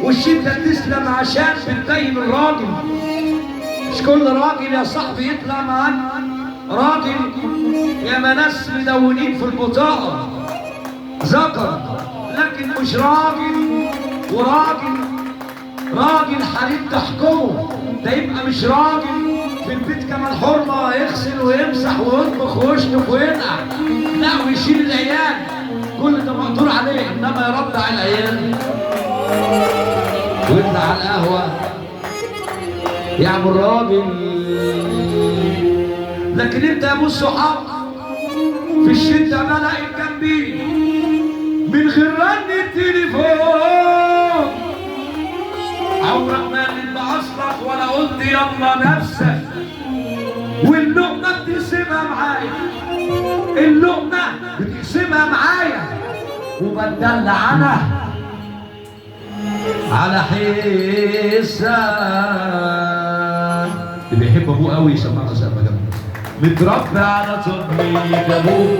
والشدة تسلم عشان بتبين الراجل. مش كل راجل يا صاحبي يطلع معاك راجل، يا ناس مدونين في البطاقة ذكر لكن مش راجل، راجل حليب تحكمه، ده يبقى مش راجل في البيت كمان حرمة، يغسل ويمسح ويطبخ ويشطف وينقع، لا ويشيل العيال، كل ده مقدور عليه، انما يرضع العيال ويطلع على القهوة يعمل راجل. لكن انت يا ابو الصحاب في الشدة بلاقي جنبي من غير رن التليفون، عمرك ما اللي اصلك ولا قلت يلا نفسك، واللقمة بتقسمها معايا، اللقمة بتقسمها معايا، وبتدلع انا على حساب. اللي بيحب ابوه قوي يسمعنا سقفه جنبه. متربي على طبيب ابوه